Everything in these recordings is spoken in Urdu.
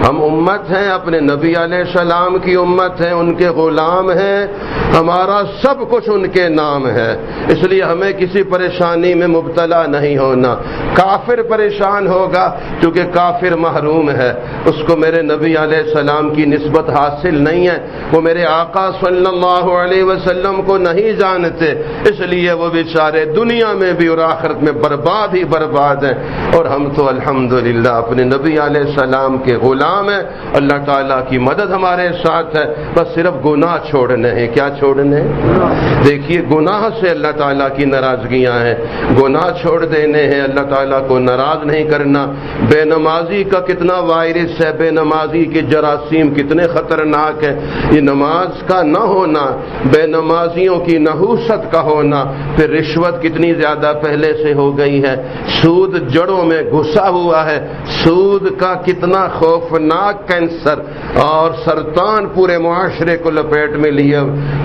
ہم امت ہیں، اپنے نبی علیہ السلام کی امت ہیں، ان کے غلام ہیں، ہمارا سب کچھ ان کے نام ہے، اس لیے ہمیں کسی پریشانی میں مبتلا نہیں ہونا۔ کافر پریشان ہوگا کیونکہ کافر محروم ہے، اس کو میرے نبی علیہ السلام کی نسبت حاصل نہیں ہے، وہ میرے آقا صلی اللہ علیہ وسلم کو نہیں جانتے، اس لیے وہ بیچارے دنیا میں بھی اور آخرت میں برباد ہی برباد ہیں، اور ہم تو الحمدللہ اپنے نبی علیہ السلام کے غلام ہیں۔ اللہ تعالیٰ کی مدد ہمارے ساتھ ہے، بس صرف گناہ چھوڑنے ہیں۔ کیا چھوڑنے ہیں؟ دیکھیے گناہ سے اللہ تعالیٰ کی ناراضگیاں ہیں، گناہ چھوڑ دینے ہیں، اللہ تعالیٰ کو ناراض نہیں کرنا۔ بے نمازی کا کتنا وائرس ہے، بے نمازی کے جراثیم کتنے خطرناک ہیں، یہ نماز کا نہ ہونا، بے نمازیوں کی نحوست کا ہونا، پھر رشوت کتنی زیادہ پہلے سے ہو گئی ہے، سود جڑوں میں گھسا ہوا ہے، سود کا کتنا خوفناک کینسر اور سرطان پورے معاشرے کو لپیٹ میں لیا،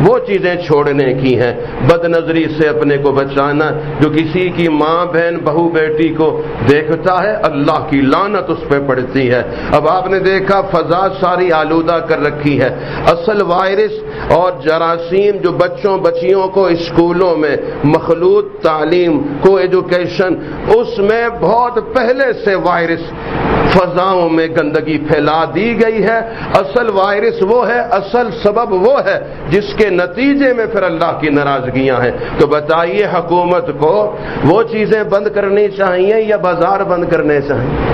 وہ چیزیں چھوڑنے کی ہیں۔ بد نظری سے اپنے کو بچانا، جو کسی کی ماں بہن بہو بیٹی کو دیکھتا ہے اللہ کی لعنت اس پہ پڑتی ہے۔ اب آپ نے دیکھا فضا ساری آلودہ کر رکھی ہے، اصل وائرس اور جراثیم جو بچوں بچیوں کو اسکولوں میں مخلوط تعلیم کو ایجوکیشن، اس میں بہت پہلے سے وائرس فضاؤں میں گندگی پھیلا دی گئی ہے۔ اصل وائرس وہ ہے، اصل سبب وہ ہے جس کے نتیجے میں پھر اللہ کی ناراضگیاں ہیں۔ تو بتائیے حکومت کو وہ چیزیں بند کرنی چاہیے یا بازار بند کرنے چاہیے؟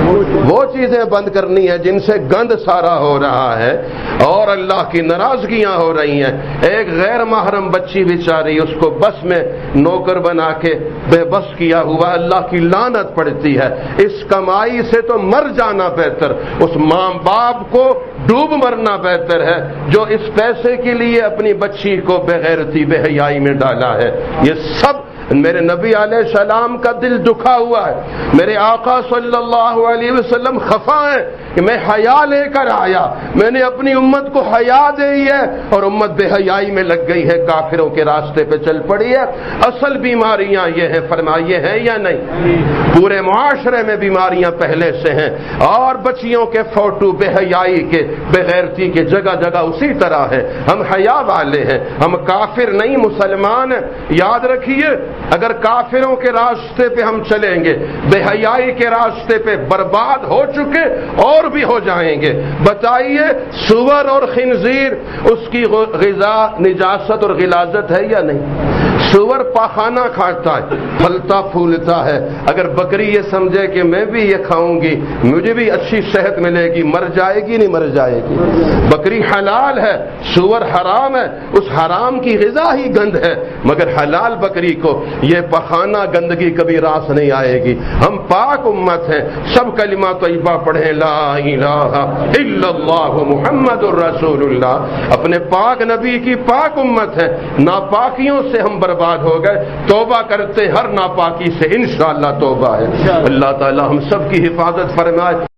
وہ چیزیں بند کرنی ہے جن سے گند سارا ہو رہا ہے اور اللہ کی ناراضگیاں ہو رہی ہیں۔ ایک غیر محرم بچی بیچاری، اس کو بس میں نوکر بنا کے بے بس کیا ہوا، اللہ کی لعنت پڑتی ہے۔ اس کمائی سے تو مر جانا بہتر، اس ماں باپ کو ڈوب مرنا بہتر ہے جو اس پیسے کے لیے اپنی بچی کو بے غیرتی بے حیائی میں ڈالا ہے۔ یہ سب میرے نبی علیہ السلام کا دل دکھا ہوا ہے، میرے آقا صلی اللہ علیہ وسلم خفا ہیں کہ میں حیا لے کر آیا، میں نے اپنی امت کو حیا دی ہے اور امت بے حیائی میں لگ گئی ہے، کافروں کے راستے پہ چل پڑی ہے۔ اصل بیماریاں یہ ہیں، فرمائیے ہیں یا نہیں؟ پورے معاشرے میں بیماریاں پہلے سے ہیں، اور بچیوں کے فوٹو بے حیائی کے بے غیرتی کے جگہ جگہ اسی طرح ہے۔ ہم حیا والے ہیں، ہم کافر نہیں مسلمان ہیں۔ یاد رکھیے اگر کافروں کے راستے پہ ہم چلیں گے، بے حیائی کے راستے پہ برباد ہو چکے اور بھی ہو جائیں گے۔ بتائیے سور اور خنزیر اس کی غذا نجاست اور غلاظت ہے یا نہیں؟ سور پاخانہ کھاتا ہے، پھلتا پھولتا ہے، اگر بکری یہ سمجھے کہ میں بھی یہ کھاؤں گی مجھے بھی اچھی صحت ملے گی، مر جائے گی نہیں مر جائے گی؟ بکری حلال ہے، سور حرام ہے، اس حرام کی غذا ہی گند ہے، مگر حلال بکری کو یہ پخانہ گندگی کبھی راس نہیں آئے گی۔ ہم پاک امت ہیں، سب کلمہ طیبہ پڑھیں، لا الہ الا اللہ محمد الرسول اللہ، اپنے پاک نبی کی پاک امت ہے، ناپاکیوں سے ہم برباد ہو گئے، توبہ کرتے ہر ناپاکی سے انشاءاللہ توبہ ہے۔ اللہ تعالی ہم سب کی حفاظت فرمائے۔